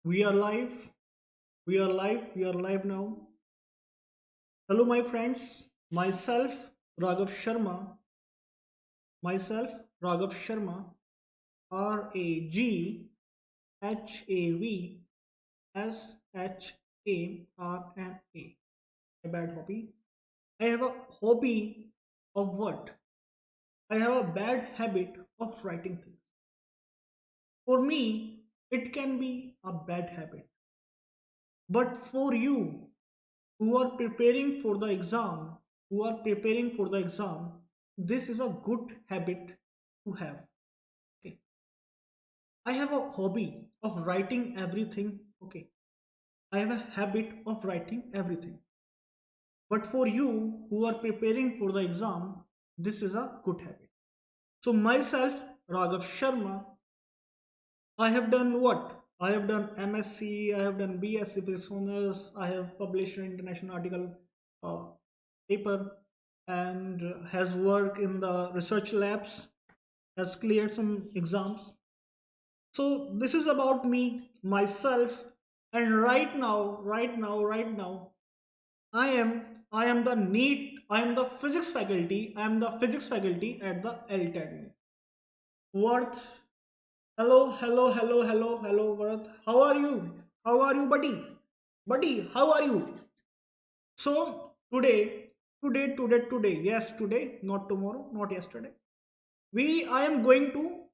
We are live. We are live. We are live now. Hello, my friends. Raghav Sharma. Myself, Raghav Sharma. RAGHAVSHARMA. A bad hobby. I have a hobby of what? I have a bad habit of writing things. For me, it can be a bad habit. But for you, who are preparing for the exam, this is a good habit to have. Okay. I have a hobby of writing everything. Okay. I have a habit of writing everything. But for you who are preparing for the exam, this is a good habit. So myself, Raghav Sharma, I have done what? I have done MSc, I have done BSc Physics Honors, I have published an international article uh, paper, and has worked in the research labs, has cleared some exams. So this is about me, myself, and right now, I am the NEET, I am the physics faculty, at the Altedemy. Worth. Hello, Worth. How are you? How are you, buddy? Buddy, how are you? So yes, today, not tomorrow, not yesterday. I am going to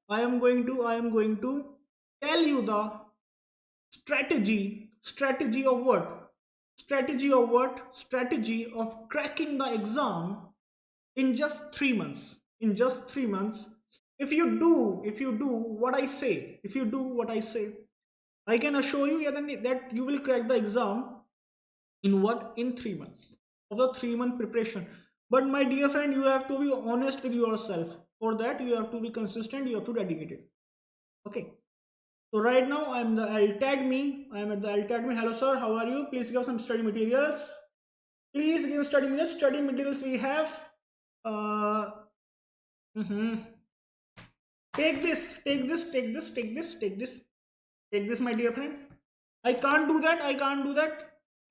tell you the strategy of what? Strategy of cracking the exam in just 3 months. In just 3 months, if you do what I say, I can assure you that you will crack the exam in what? In 3 months of the 3 month preparation. But my dear friend, you have to be honest with yourself. For that, you have to be consistent, you have to dedicate it. Okay. So right now I'm the Altadme. I am at the Altadme. Hello sir, how are you? Please give some study materials. Please give study materials. Study materials we have. Uh, mhm. Take this, my dear friend. I can't do that.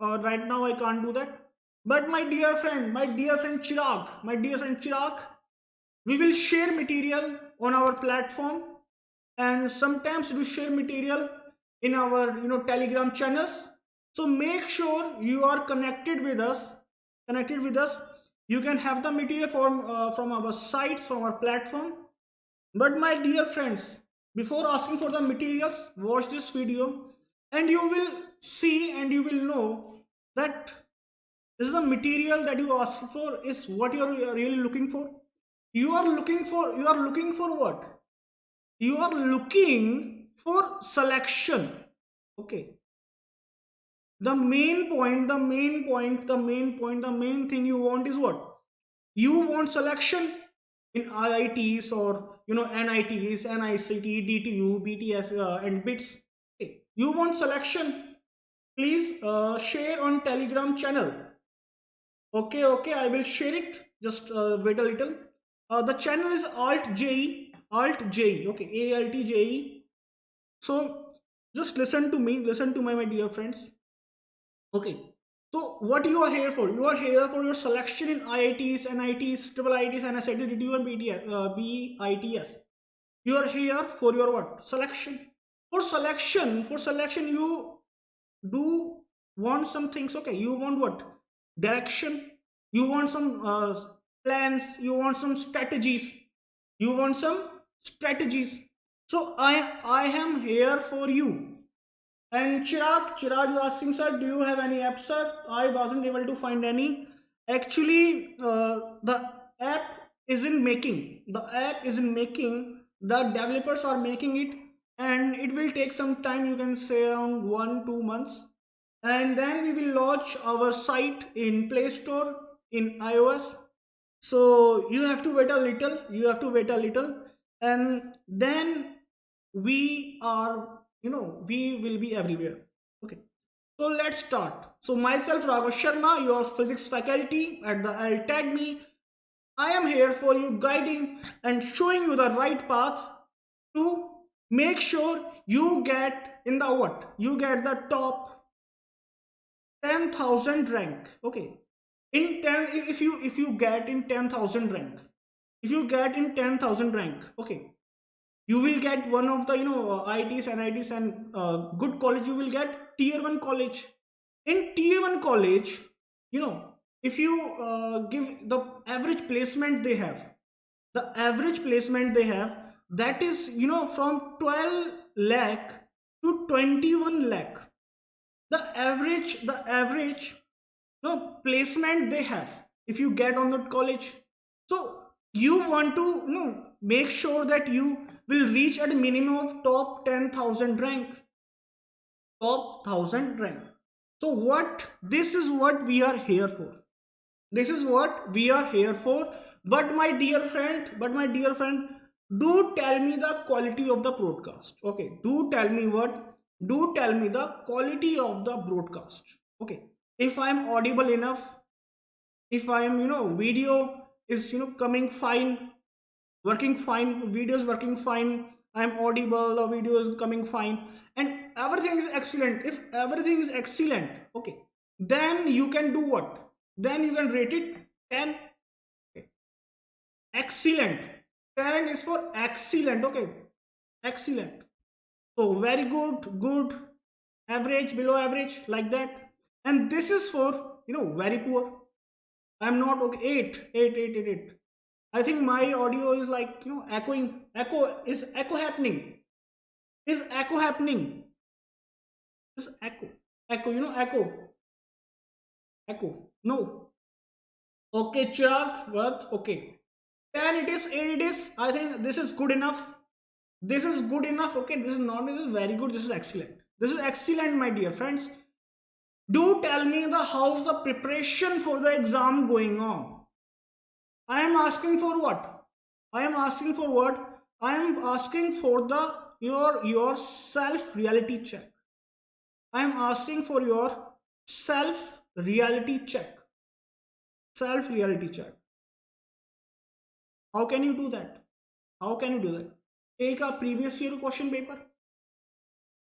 Right now I can't do that. But my dear friend Chirag, we will share material on our platform, and sometimes we share material in our Telegram channels. So make sure you are connected with us. You can have the material from our sites, from our platform. But my dear friends, before asking for the materials, watch this video and you will see and you will know that this is the material that you ask for is what you are really looking for. You are looking for what? You are looking for selection. Okay. The main thing you want is what? You want selection in IITs or NITs, NICT, DTU, BTS, and BITS. Okay. You want selection? Please share on Telegram channel. Okay, I will share it. Just wait a little. The channel is Alt JE. Okay, ALTJE. So just listen to me. Listen to my dear friends. Okay. So what you are here for? You are here for your selection in IITs, NITs, triple IITs, NSITs, DTU, and BITS. You are here for your what? Selection. For selection, you do want some things. Okay, you want what? Direction. You want some plans. You want some strategies. So I am here for you. And Chirag is asking, sir, do you have any app, sir? I wasn't able to find any. Actually, the app is in making. The developers are making it, and it will take some time. You can say around 1-2 months, and then we will launch our site in Play Store in iOS. So you have to wait a little. And then we will be everywhere. Okay, so let's start. So myself, Raghav Sharma, your physics faculty at the Altademy, I am here for you, guiding and showing you the right path to make sure you get in the what, you get the top 10,000 rank. Okay, in 10, if you get in 10,000 rank, if you get in 10,000 rank, okay, you will get one of the IITs, NITs, and good college. You will get tier 1 college. In tier 1 college, if you give the average placement they have, the average placement they have, that is from 12 lakh to 21 lakh. The average placement they have if you get on that college. So you want to make sure that you will reach at a minimum of top 10,000 rank, top 1000 rank. So what, this is what we are here for, this is what we are here for. But my dear friend, do tell me the quality of the broadcast. Okay, do tell me what, do tell me the quality of the broadcast. Okay, if I am audible enough, if I am video is coming fine, working fine, video is working fine, I am audible, the video is coming fine, and everything is excellent. If everything is excellent, okay, then you can do what, then you can rate it 10. Okay. Excellent, 10 is for excellent. Okay, excellent. So very good, good, average, below average, like that. And this is for very poor. I'm not okay. 8. I think my audio is like echoing. Echo happening. Is echo happening? Is echo? Echo, echo. Echo. No. Okay, Chirag, what? Okay. 10 it is, 8 it is. I think this is good enough. This is good enough. Okay, this is not, this is very good. This is excellent. This is excellent, my dear friends. Do tell me the how's the preparation for the exam going on. I am asking for what? I am asking for what? I am asking for the your self reality check. I am asking for your self reality check. Self reality check. How can you do that? How can you do that? Take a previous year question paper.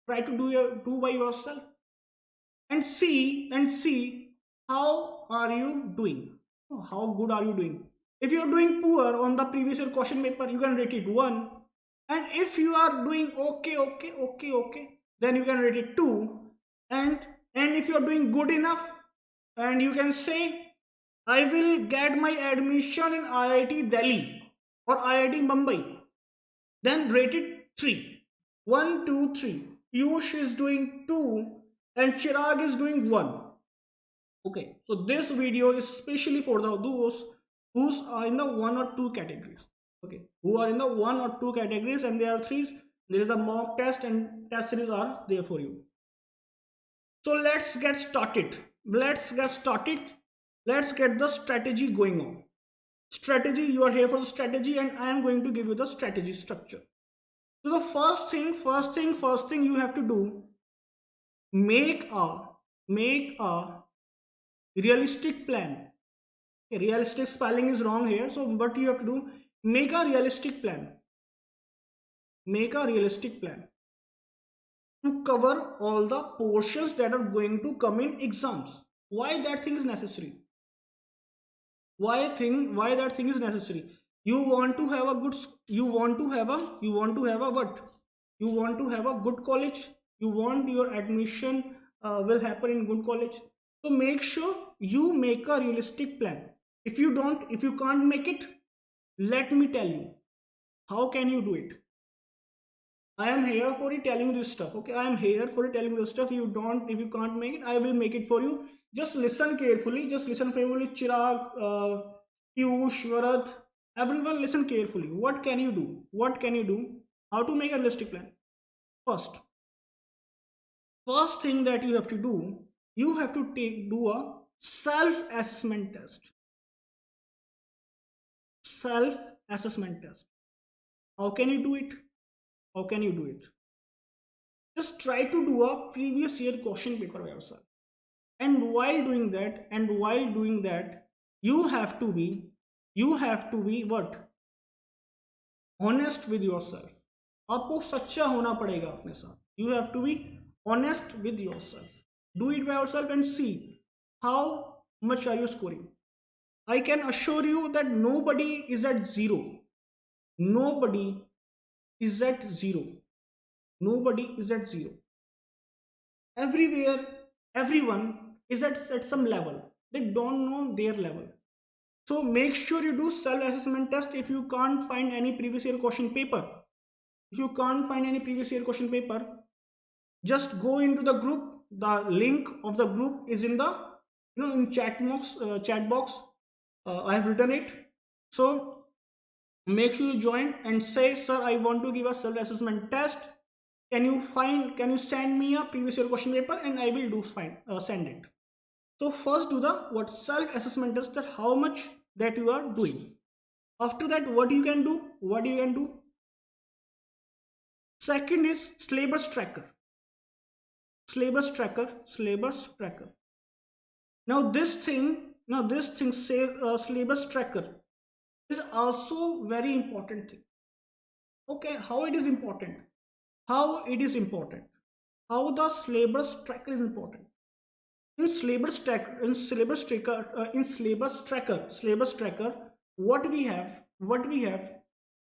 Try to do by yourself. And see how are you doing, how good are you doing. If you're doing poor on the previous year question paper, you can rate it 1, and if you are doing okay, then you can rate it 2, and if you're doing good enough, and you can say I will get my admission in IIT Delhi or IIT Mumbai, then rate it 3. 1, 2, 3. Piyush is doing 2 and Chirag is doing 1. Okay, so this video is especially for those who are in the 1 or 2 categories. Okay, who are in the 1 or 2 categories, and there are 3. There is a mock test and test series are there for you. So let's get started. Let's get the strategy going on. Strategy, you are here for the strategy, and I am going to give you the strategy structure. So the first thing you have to do, make a realistic plan. Okay, realistic spelling is wrong here, so what you have to do, make a realistic plan. Make a realistic plan to cover all the portions that are going to come in exams. Why that thing is necessary? Why that thing is necessary? You want to have a good, you want to have a good college. You want your admission will happen in good college. So make sure you make a realistic plan. If you can't make it, let me tell you how can you do it. I am here for you telling you this stuff. Okay, I am here for you telling you this stuff. If you can't make it, I will make it for you. Just listen carefully. Chirag, Piyush, Varat, everyone listen carefully. What can you do? How to make a realistic plan? First thing that you have to do, you have to do a self-assessment test. Self-assessment test. How can you do it? Just try to do a previous year question paper by yourself. And while doing that, you have to be what? Honest with yourself. आपको सच्चा होना पड़ेगा अपने साथ. You have to be honest with yourself. Do it by yourself and see how much are you scoring. I can assure you that nobody is at zero. Nobody is at zero. Nobody is at zero. Everywhere, everyone is at some level. They don't know their level. So make sure you do self-assessment test. If you can't find any previous year question paper, if you can't find any previous year question paper, just go into the group. The link of the group is in the in chat box. I have written it. So make sure you join and say, sir, I want to give a self-assessment test. Can you send me a previous year question paper, and I will do fine, send it. So first do the what self-assessment test, that how much that you are doing. After that, what you can do, second is syllabus tracker. Syllabus tracker. Now this thing say syllabus tracker is also very important thing. Okay, how it is important? How it is important? How the syllabus tracker is important? In syllabus tracker,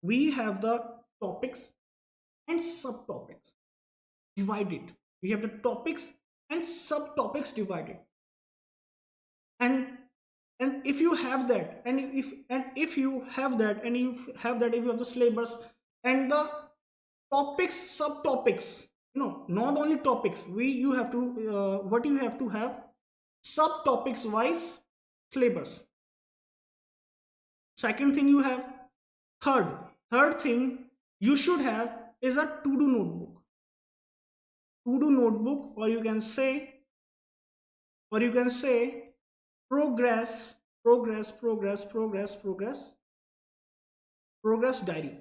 we have the topics and subtopics divided. We have the topics and subtopics divided. And if you have that, if you have that, if you have the syllabus and the topics, subtopics, not only topics, you have to what you have to have subtopics wise syllabus. Second thing you have. Third thing you should have is a to-do notebook. Or you can say progress diary.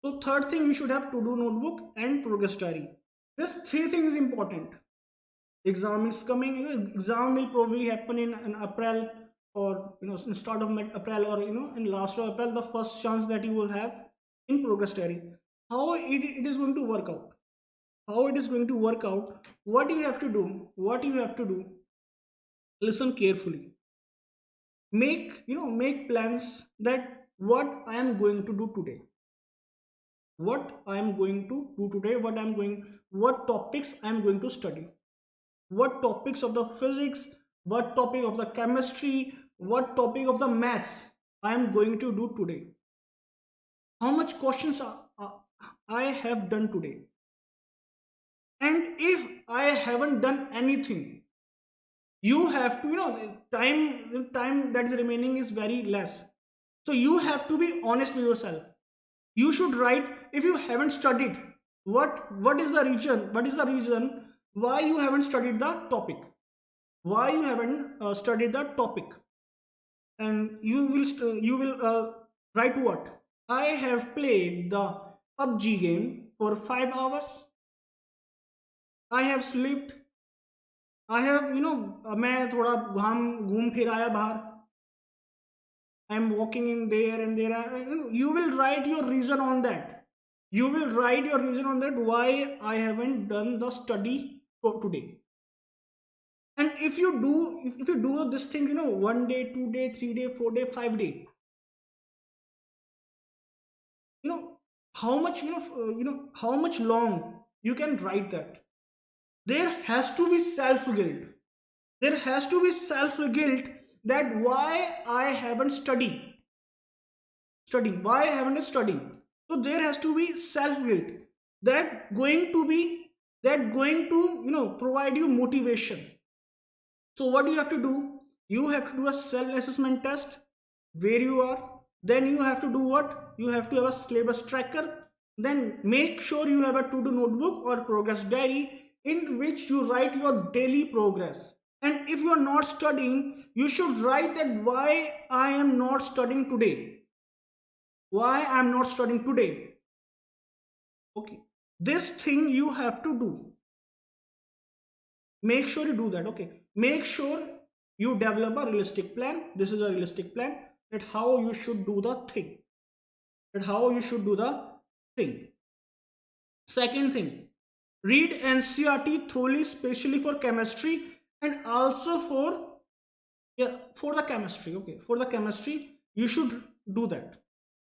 So third thing, you should have to-do notebook and progress diary. This three things is important. Exam is coming. Exam will probably happen in April, or in start of April, or in last of April. The first chance that you will have in progress diary. How it is going to work out? What you have to do? Listen carefully. Make plans that what I am going to do today. What topics I am going to study. What topics of the physics, what topic of the chemistry, what topic of the maths I am going to do today. How much questions I have done today. And if I haven't done anything, you have to, time that is remaining is very less. So you have to be honest with yourself. You should write, if you haven't studied, what is the reason why you haven't studied the topic. And you will write what? I have played the PUBG game for 5 hours. I have slept. I have मैं थोड़ा घूम फिर आया बाहर. I am walking in there and there. You will write your reason on that. Why I haven't done the study for today. And if you do this thing, 1 day, 2 day, 3 day, 4 day, 5 day, how much long you can write that. There has to be self guilt. That why I haven't studied. Why I haven't studied. So there has to be self guilt that going to provide you motivation. So what do you have to do? You have to do a self-assessment test where you are. Then you have to do what? You have to have a syllabus tracker. Then make sure you have a to-do notebook or progress diary in which you write your daily progress. And if you are not studying, you should write that why I am not studying today. Okay. This thing you have to do. Make sure you do that. Okay. Make sure you develop a realistic plan. This is a realistic plan, that how you should do the thing. that how you should do the thing. Second thing, read NCRT thoroughly, especially for chemistry and also for, yeah, for the chemistry. Okay, for the chemistry, you should do that.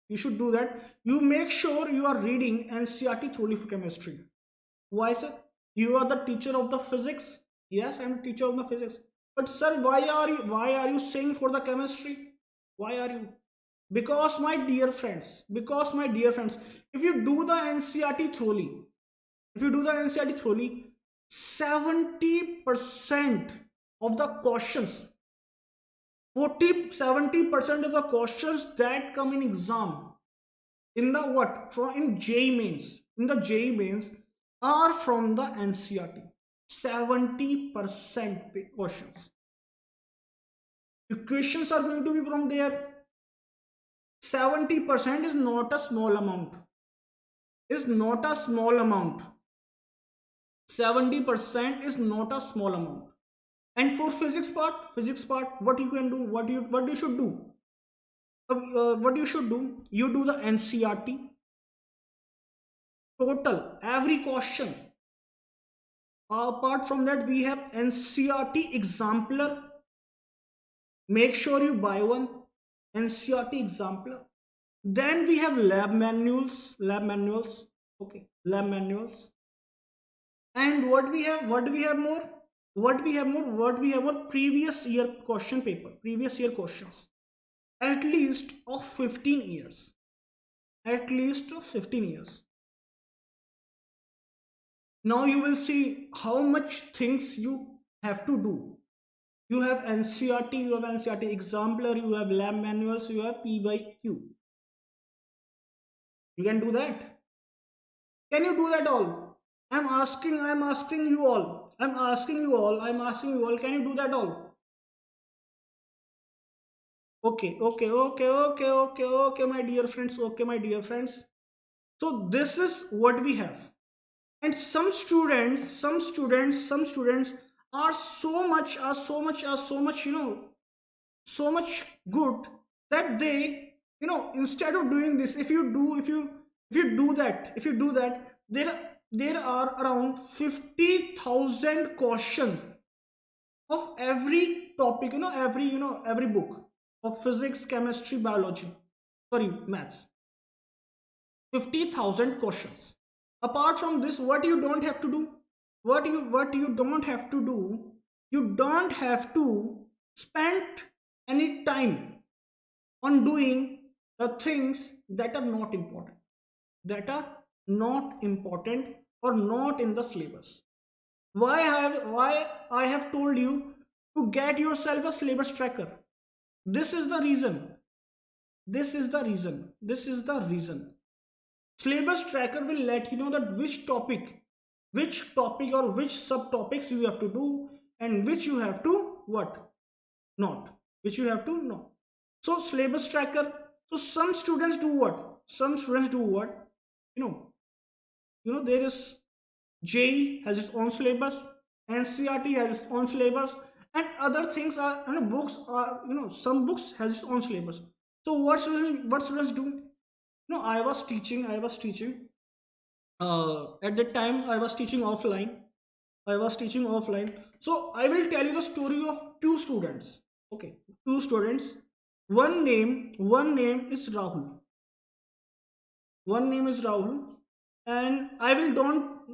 You should do that. You make sure you are reading NCRT thoroughly for chemistry. Why, sir? You are the teacher of the physics. Yes, I am the teacher of the physics. But sir, why are you saying for the chemistry? Why are you? Because my dear friends, if you do the NCRT thoroughly, if you do the NCRT thoroughly, 70% of the questions, 70% of the questions that come in exam, in the what, from in JEE mains, in the JEE mains, are from the NCRT. 70% questions. Equations are going to be from there. 70% is not a small amount. Is not a small amount. 70% is not a small amount. And for physics part, what you can do, what you should do, what you should do, you do the NCRT total, every question. Apart from that, we have NCRT exemplar. Make sure you buy one NCRT exemplar. Then we have lab manuals. Okay, lab manuals. And what we have more? What we have more? Previous year question paper, previous year questions. At least of 15 years. At least of 15 years. Now you will see how much things you have to do. You have NCRT exemplar, you have lab manuals, you have P by Q. You can do that. Can you do that all? I'm asking you all. Can you do that all? Okay, my dear friends. Okay, my dear friends. So this is what we have. And some students are so much, so much good that they, instead of doing this, if you do that, there are around 50,000 questions of every topic, every book of physics, chemistry, biology, sorry, maths. 50,000 questions. Apart from this, what you don't have to do, you don't have to spend any time on doing the things that are not important, or not in the syllabus. Why I have told you to get yourself a syllabus tracker? This is the reason. Syllabus tracker will let you know that which topic or which subtopics you have to do, and which you have to not. So syllabus tracker. So some students do what? There is JEE has its own syllabus, NCRT has its own syllabus, and other things are, books are, some books has its own syllabus. So what students do? I was teaching. At that time, I was teaching offline. So I will tell you the story of two students. Okay, two students. One name is Rahul. And I will don't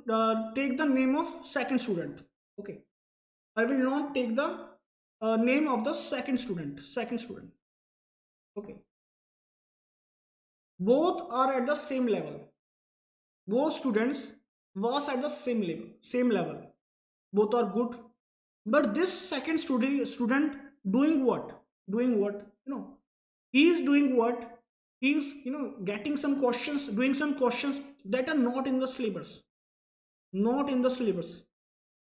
take the name of second student. Okay, I will not take the name of the second student. Okay, both are at the same level. Both students was at the same level. Both are good, but this second student doing what? He is doing what? He is, getting some questions, doing some questions that are not in the syllabus.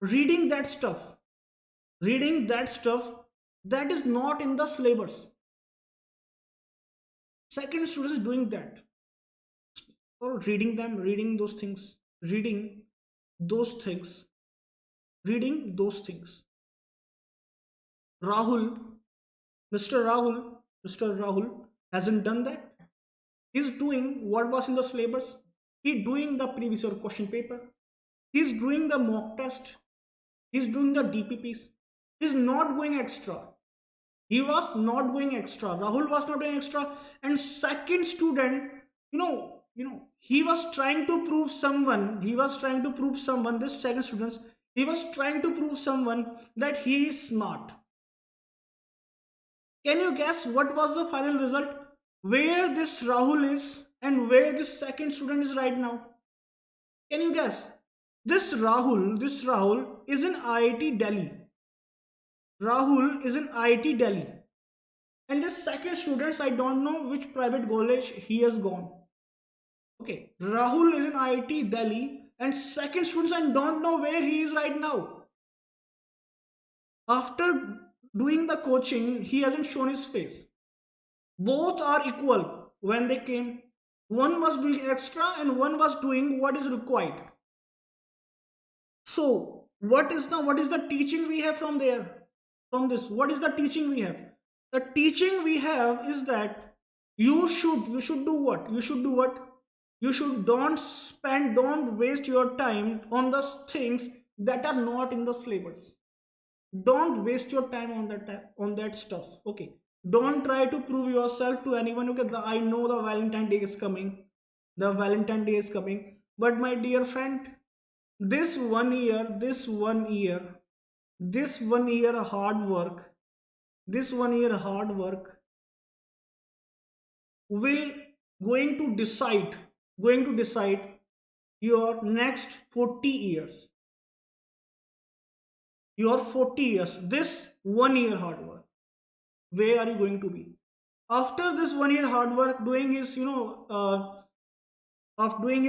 Reading that stuff that is not in the syllabus. Second student is doing that, or reading those things. Rahul, Mr. Rahul hasn't done that. He's doing what was in the syllabus. He's doing the previous year question paper. He's doing the mock test. He's doing the DPPs. He's not going extra. He was not going extra. Rahul was not going extra. And second student, he was trying to prove someone. He was trying to prove someone. This second student, he was trying to prove someone that he is smart. Can you guess what was the final result? Where this Rahul is and where this second student is right now? Can you guess? This Rahul is in IIT Delhi. Rahul is in IIT Delhi. And this second student, I don't know which private college he has gone. Okay, Rahul is in IIT Delhi and second student, I don't know where he is right now. After doing the coaching, he hasn't shown his face. Both are equal when they came. One was doing extra and one was doing what is required. So what is the teaching we have from there? From this, what is the teaching we have? The teaching we have is that you should do what? You should don't waste your time on the things that are not in the syllabus. Don't waste your time on that stuff. Okay, don't try to prove yourself to anyone. Okay, I know the Valentine Day is coming. But my dear friend, this one year hard work will going to decide your next 40 years. Your 40 years. This 1 year hard work, where are you going to be after this 1 year hard work? Doing his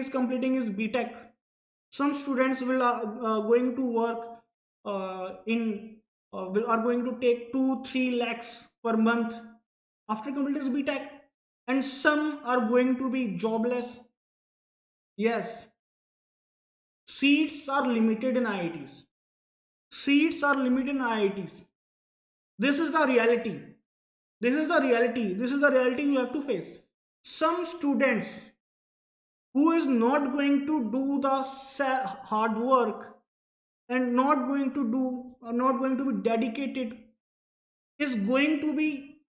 completing his BTech. Some students will going to work are going to take 2-3 lakhs per month after completing his BTech, and some are going to be jobless. Yes, seats are limited in IITs. This is the reality. You have to face. Some students who is not going to do the hard work and not going to be dedicated is going to be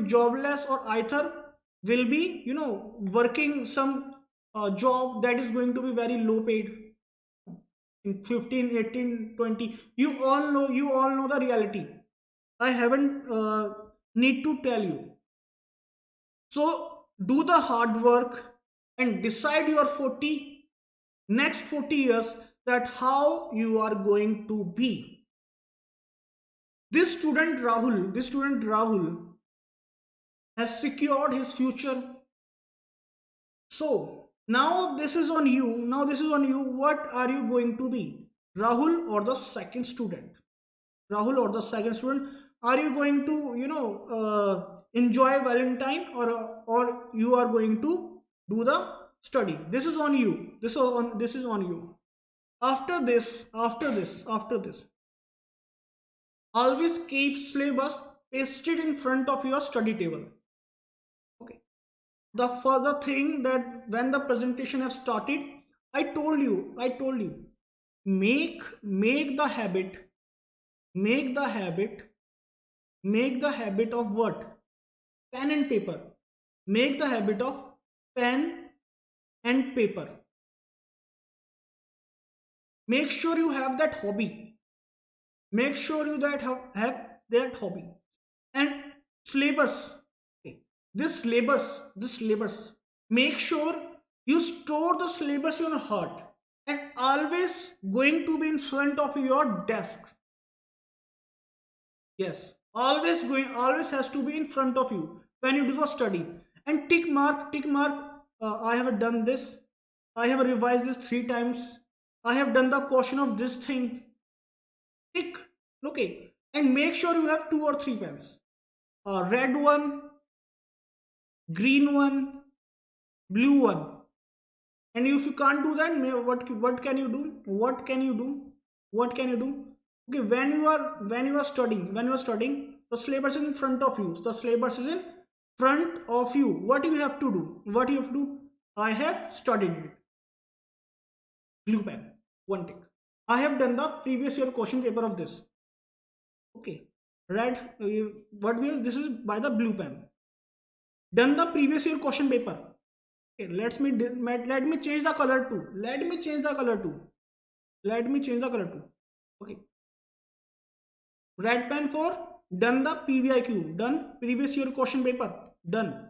jobless, or either will be working some job that is going to be very low paid in 15, 18, 20. You all know the reality. I haven't need to tell you. So do the hard work and decide your next 40 years, that how you are going to be. This student Rahul has secured his future. So now this is on you. What are you going to be? Rahul or the second student? Are you going to enjoy Valentine, or you are going to do the study? This is on you. This is on you. After this, always keep syllabus pasted in front of your study table. Okay. The further thing, that when the presentation has started, I told you, make the habit of what? Pen and paper. Make the habit of pen and paper. Make sure you have that hobby. Have that hobby. And syllabus. Okay. This syllabus. Make sure you store the syllabus in your heart, and always going to be in front of your desk. Yes, always has to be in front of you when you do the study. And tick mark. I have done this. I have revised this 3 times. I have done the question of this thing. Tick. Okay. And make sure you have 2 or 3 pens. Red one, green one, blue one. And if you can't do that, what can you do? Okay, when you are studying, the syllabus is in front of you. front of you, what you have to do? What you have to do? I have studied it. Blue pen, one tick. I have done the previous year question paper of this. Okay, red, what will this is by the blue pen. Done the previous year question paper. Okay, let me change the color too. Let me change the color too. Let me change the color too. Okay, red pen for done the PYQ, done previous year question paper, done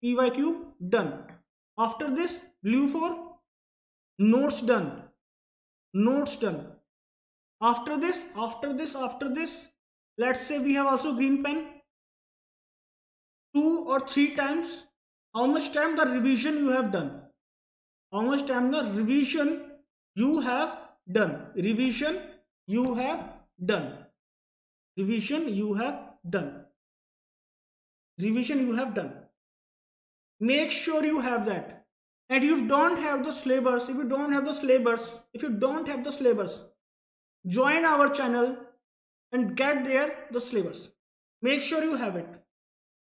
PYQ, done. After this, blue for notes, done, notes, done. After this, let's say we have also green pen, 2 or 3 times. How much time the revision you have done? How much time the revision you have done? Revision you have done. Revision you have done. Revision you have done. Make sure you have that. And if you don't have the syllabus, join our channel and get there the syllabus. Make sure you have it.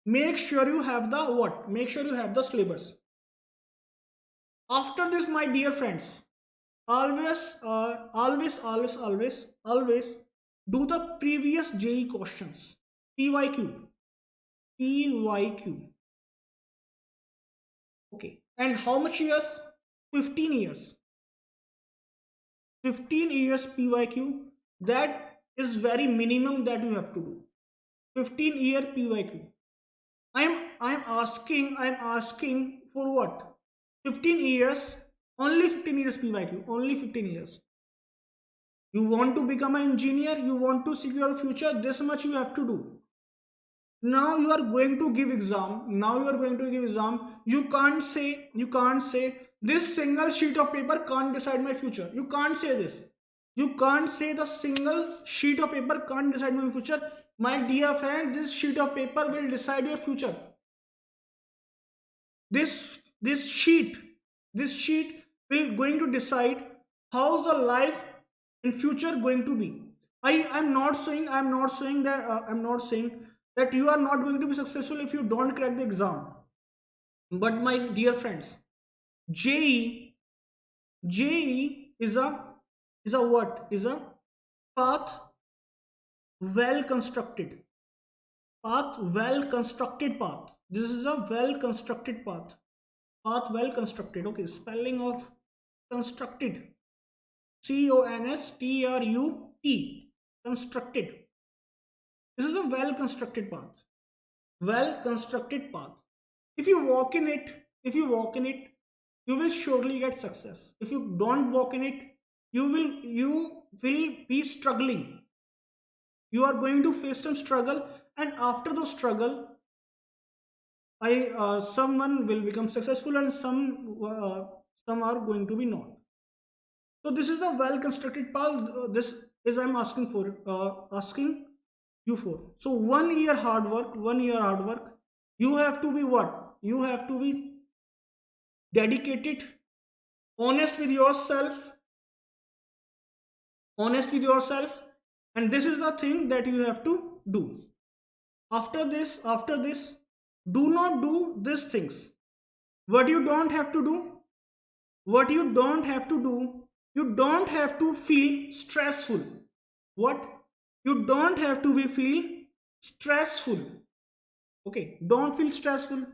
Make sure you have the what? Make sure you have the syllabus. After this, my dear friends, always do the previous JEE questions. PYQ. Okay. And how much years? 15 years. 15 years PYQ. That is very minimum that you have to do. 15-year PYQ. I'm asking for what? 15 years. Only 15 years PYQ. Only 15 years. You want to become an engineer, you want to secure a future, this much you have to do. Now you are going to give exam. You can't say this single sheet of paper can't decide my future. You can't say this. You can't say the single sheet of paper can't decide my future. My dear friend, this sheet of paper will decide your future. This sheet will going to decide how's the life in future going to be. I'm not saying that you are not going to be successful if you don't crack the exam. But my dear friends, JEE is a what? Is a path well constructed. Path. This is a well constructed path. Path well constructed. Okay, spelling of constructed. CONSTRUT. Constructed. This is a well constructed path. Well constructed path. If you walk in it, you will surely get success. If you don't walk in it, you will be struggling. You are going to face some struggle, and after the struggle, someone will become successful, and some are going to be not. So this is the well constructed path. This is I'm asking you for. So 1 year hard work. You have to be what? You have to be dedicated, honest with yourself, and this is the thing that you have to do. After this, do not do these things. What you don't have to do? You don't have to feel stressful. What? You don't have to feel stressful. Okay, don't feel stressful.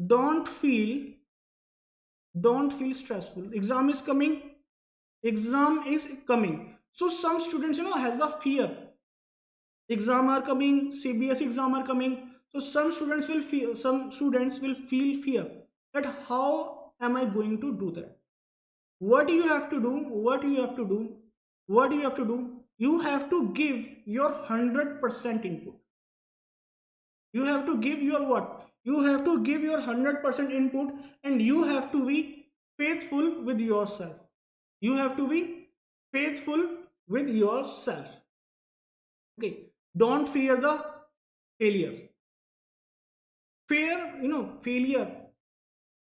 Don't feel stressful. Exam is coming. So some students, has the fear. Exam are coming, CBSE exam are coming. So some students will feel fear that how am I going to do that? What you have to do? You have to give your 100% input. You have to give your what? You have to give your 100% input, and you have to be faithful with yourself. Okay, don't fear the failure.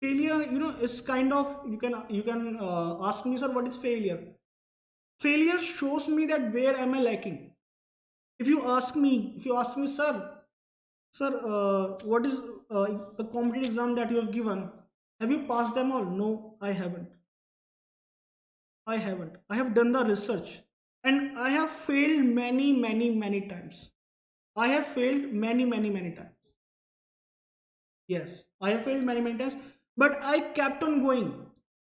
Failure is kind of, you can ask me, sir, what is failure? Failure shows me that where am I lacking. If you ask me, sir, Sir, what is the competitive exam that you have given? Have you passed them all? No, I haven't. I haven't. I have done the research and I have failed many, many, many times. I have failed many, many, many times. Yes, I have failed many, many times, but I kept on going.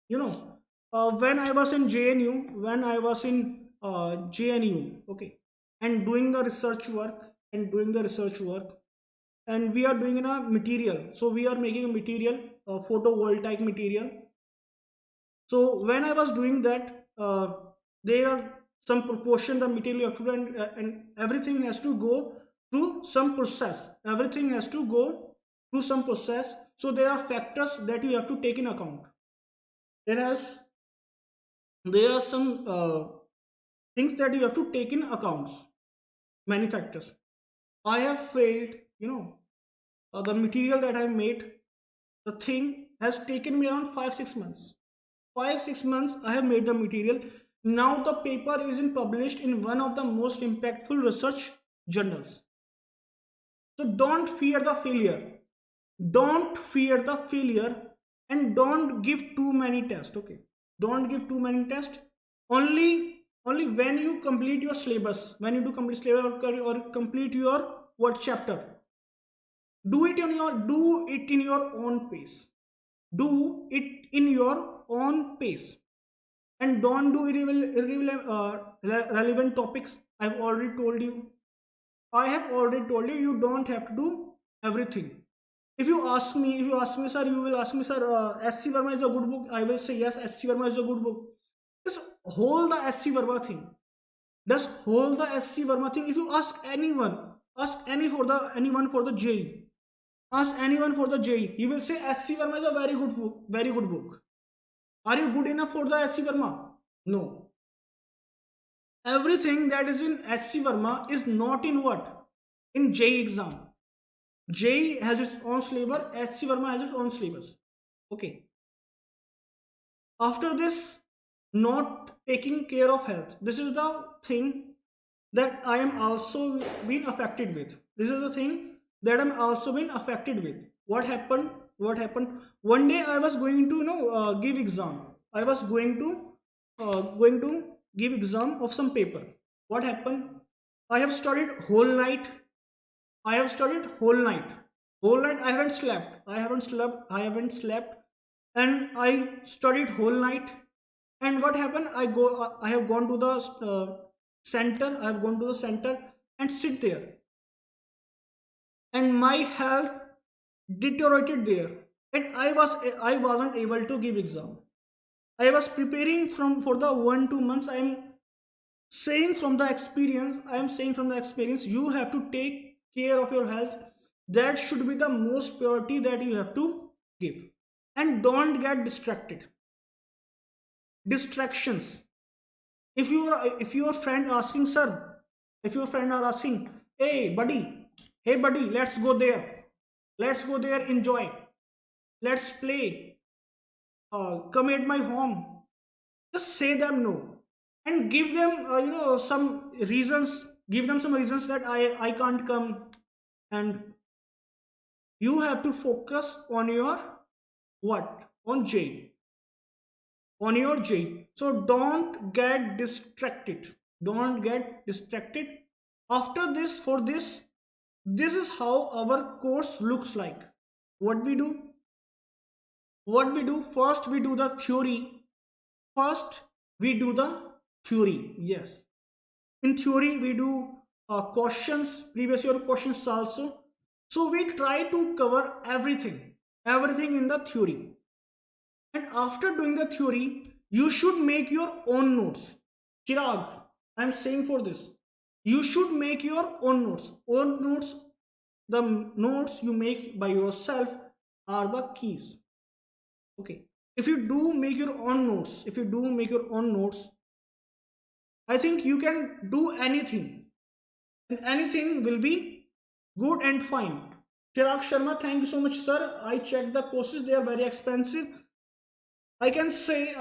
You know, when I was in JNU, when I was in JNU, okay, and doing the research work and doing the research work, and we are doing in a material. So we are making a material, a photovoltaic material. So when I was doing that, there are some proportion the material you have to do, and everything has to go through some process. Everything has to go through some process. So there are factors that you have to take in account. There has there are some things that you have to take in accounts. Many factors. I have failed. The material that I made, the thing has taken me around 5 6 months. 5 6 months I have made the material. Now the paper is in published in one of the most impactful research journals. So don't fear the failure. Don't fear the failure, and don't give too many tests. Okay, don't give too many tests. Only when you complete your syllabus, when you do complete syllabus, or complete your what chapter, do it in your own pace. Do it in your own pace, and don't do relevant topics. I have already told you you don't have to do everything. If you ask me, sir, you will ask me, sir, SC Verma is a good book. I will say yes, SC Verma is a good book. Just hold the SC Verma thing. Just hold the SC Verma thing. If you ask anyone, anyone for the JEE, ask anyone for the JEE, he will say SC Verma is a very good book, very good book. Are you good enough for the SC Verma? No. Everything that is in SC Verma is not in what? In JEE exam. JEE has its own syllabus, SC Verma has its own syllabus. Okay. After this, not taking care of health. This is the thing that I am also been affected with. This is the thing that I'm also been affected with. What happened? What happened? One day I was going to give exam. I was going to give exam of some paper. What happened? I have studied whole night. I have studied whole night. Whole night I haven't slept. I haven't slept, and I studied whole night. And what happened? I have gone to the center. I have gone to the center and sit there, and my health deteriorated there, and I wasn't able to give exam. I was preparing from for the 1 2 months. I am saying from the experience, you have to take care of your health. That should be the most priority that you have to give. And don't get distracted. Distractions. If your friend asking, sir, if your friend are asking, hey buddy, let's go there, enjoy, let's play, come at my home, just say them no, and give them some reasons. Give them some reasons that I can't come. And you have to focus on your what? On J. On your J. So don't get distracted. Don't get distracted. After this, for this is how our course looks like. What we do? What we do? First, we do the theory. First, we do the theory. Yes. In theory, we do questions, previous year questions also. So we try to cover everything in the theory. And after doing the theory, you should make your own notes. Chirag, I'm saying for this. You should make your own notes. Own notes, the notes you make by yourself are the keys. Okay. If you do make your own notes, I think you can do anything. And anything will be good and fine. Chirag Sharma, thank you so much, sir. I checked the courses, they are very expensive. I can say,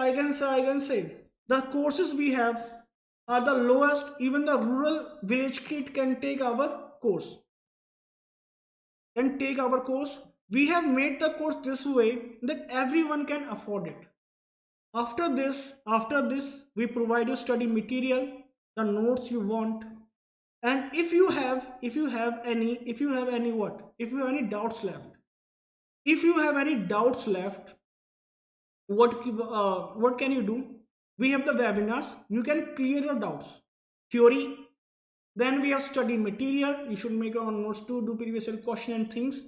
the courses we have are the lowest. Even the rural village kid can take our course. can take our course. We have made the course this way that everyone can afford it. After this, we provide you study material, the notes you want. And if you have any doubts left, if you have any doubts left, what can you do? We have the webinars, you can clear your doubts. Theory, then we have study material, you should make your own notes to do previous year question and things.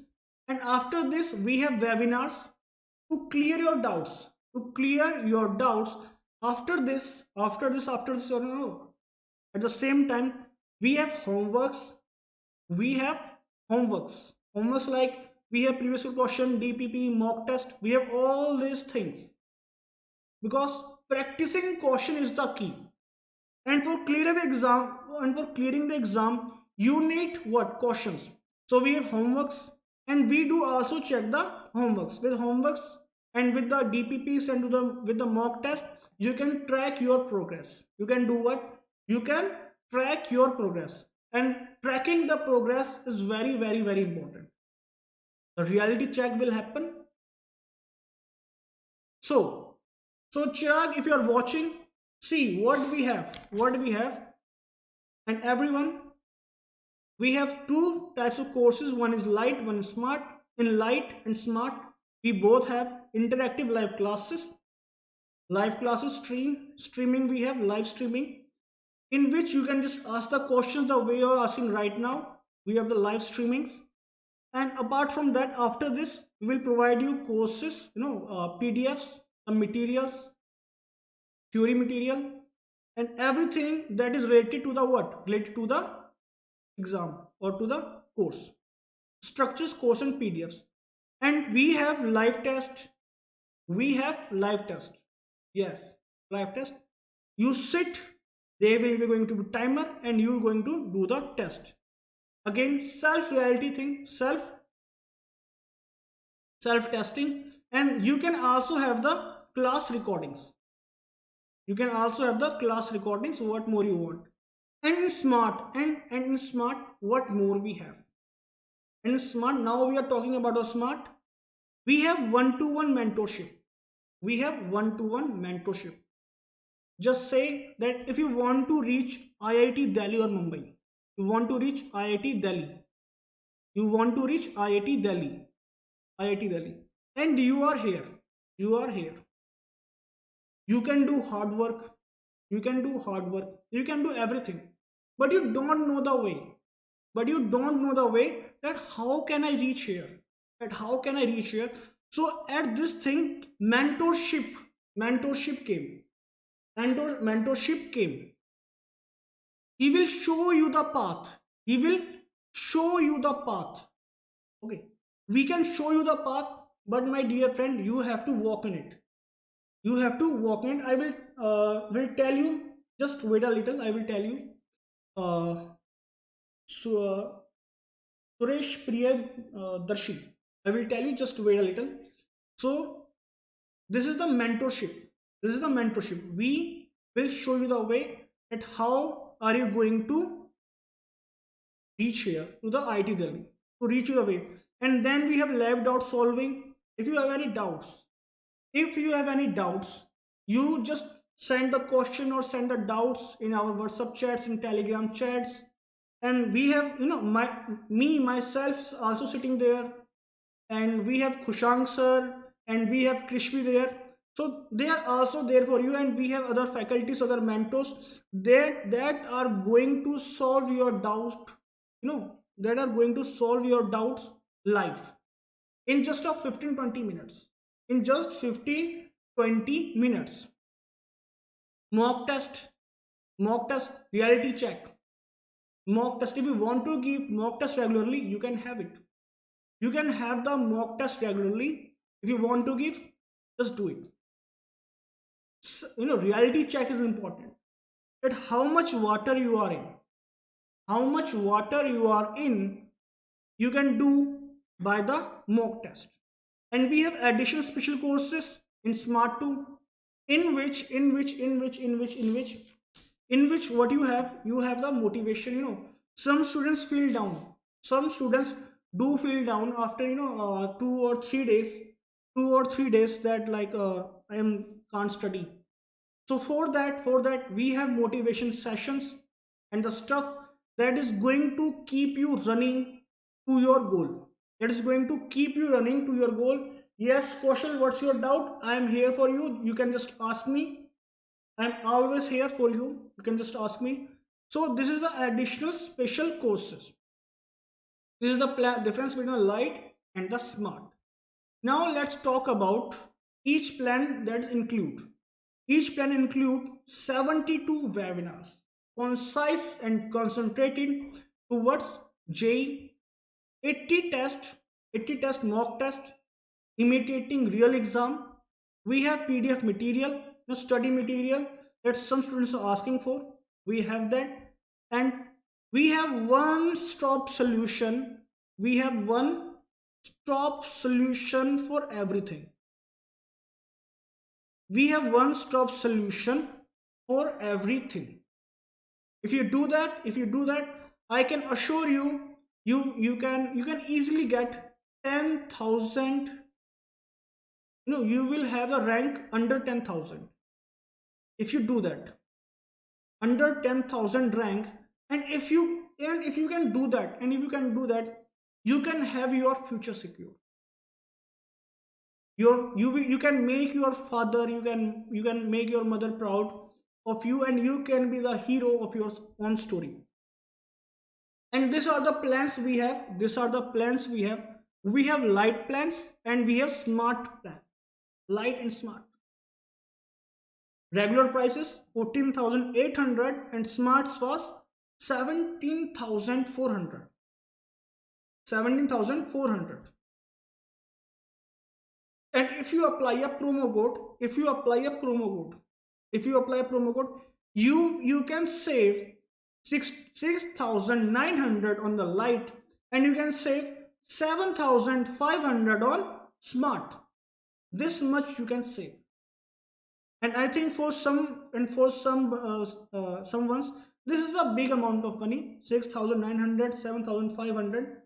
And after this we have webinars to clear your doubts, after this, no. At the same time, we have we have homeworks like we have previous year question, DPP, mock test, we have all these things, because practicing question is the key. And for clearing the exam, you need what? Questions. So we have homeworks, and we do also check the homeworks. With homeworks and with the DPPs and with the mock test, you can track your progress. You can do what? You can track your progress. And tracking the progress is very, very, very important. The reality check will happen. So Chirag, if you are watching, see what we have. And everyone, we have two types of courses. One is light, one is smart. In light and smart, we both have interactive live classes, streaming. We have live streaming, in which you can just ask the questions the way you're asking right now. We have the live streamings. And apart from that, after this, we will provide you courses, PDFs, materials, theory material, and everything that is related to the exam or to the course, structures, course, and PDFs. And we have live test. Yes, live test. You sit, they will be going to be timer, and you're going to do the test. Again, self testing. And you can also have the class recordings. What more you want? And in smart, what more we have? In smart, now we are talking about a smart. We have one-to-one mentorship. Just say that if you want to reach IIT Delhi or Mumbai, you want to reach IIT Delhi, and you are here. You can do hard work, you can do everything, but you don't know the way. That how can I reach here? So at this thing, mentorship came. He will show you the path. Okay, we can show you the path, but my dear friend, you have to walk in it. I will tell you. Just wait a little. I will tell you. Suresh Priya Darshi. I will tell you. Just wait a little. So this is the mentorship. We will show you the way at how are you going to reach here to the IT Delhi, to reach you the way. And then we have live doubt solving. If you have any doubts, you just send the question or send the doubts in our WhatsApp chats, in Telegram chats. And we have, myself also sitting there, and we have Kushang sir, and we have Krishvi there. So they are also there for you. And we have other faculties, other mentors that are going to solve your doubt, live in just 15-20 minutes. Mock test, reality check. Mock test, if you want to give mock test regularly, you can have it. You can have the mock test regularly. If you want to give, just do it. Reality check is important. That how much water you are in, you can do by the mock test. And we have additional special courses in Smart 2, in which what you have the motivation. Some students feel down. Some students do feel down after 2 or 3 days, 2 or 3 days that like I am can't study. So for that we have motivation sessions and the stuff that is going to keep you running to your goal, that is going to keep you running to your goal. Yes, Kaushal, what's your doubt? I am here for you. You can just ask me. I'm always here for you. You can just ask me. So this is the additional special courses. This is the difference between a light and the smart. Now let's talk about each plan that include. Each plan include 72 webinars, concise and concentrated towards JEE, 80 test, 80 test mock test, imitating real exam. We have PDF material, study material that some students are asking for. We have that, and we have one stop solution. We have one stop solution for everything. We have one stop solution for everything. If you do that, I can assure you, you can easily get 10,000. You will have a rank under 10,000 if you do that, under 10,000 rank. And if you can do that, you can have your future secure. You can make your father, you can make your mother proud of you, and you can be the hero of your own story. And these are the plans we have. We have light plans and we have smart plan. Light and smart. Regular prices 14,800 and smarts was 17,400. 17,400. And if you apply a promo code, you can save 6,900 on the light, and you can save 7,500 on smart. This much you can save. And I think for some ones, this is a big amount of money. 6,900, 7,500.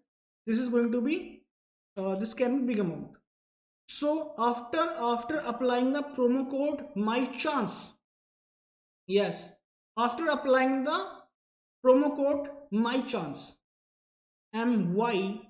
This is going to be this can be big amount. So after applying the promo code my chance, yes, after applying the promo code my chance, MYCHANCE,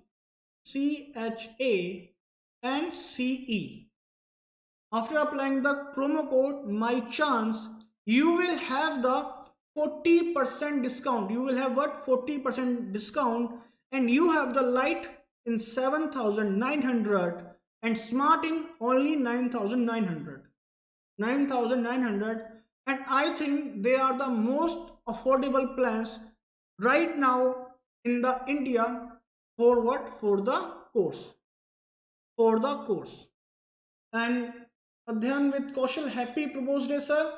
after applying the promo code my chance, you will have the 40% discount. You will have what? 40% discount, and you have the light in 7,900 and smart in only 9,900. 9,900. And I think they are the most affordable plans right now in the India for what? For the course. And Adhyan with Kaushal, happy proposed day, sir.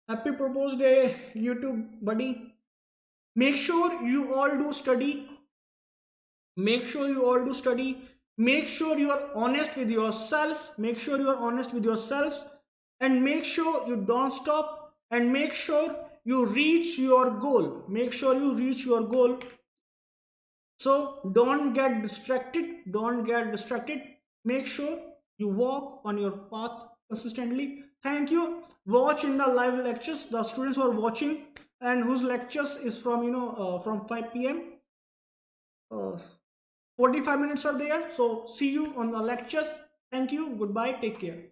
Happy proposed day, YouTube buddy. Make sure you all do study. Make sure you are honest with yourself. And make sure you don't stop, and make sure you reach your goal. So don't get distracted. Make sure you walk on your path consistently. Thank you. Watch in the live lectures, the students who are watching and whose lectures is from from 5 p.m. 45 minutes are there. So see you on the lectures. Thank you. Goodbye. Take care.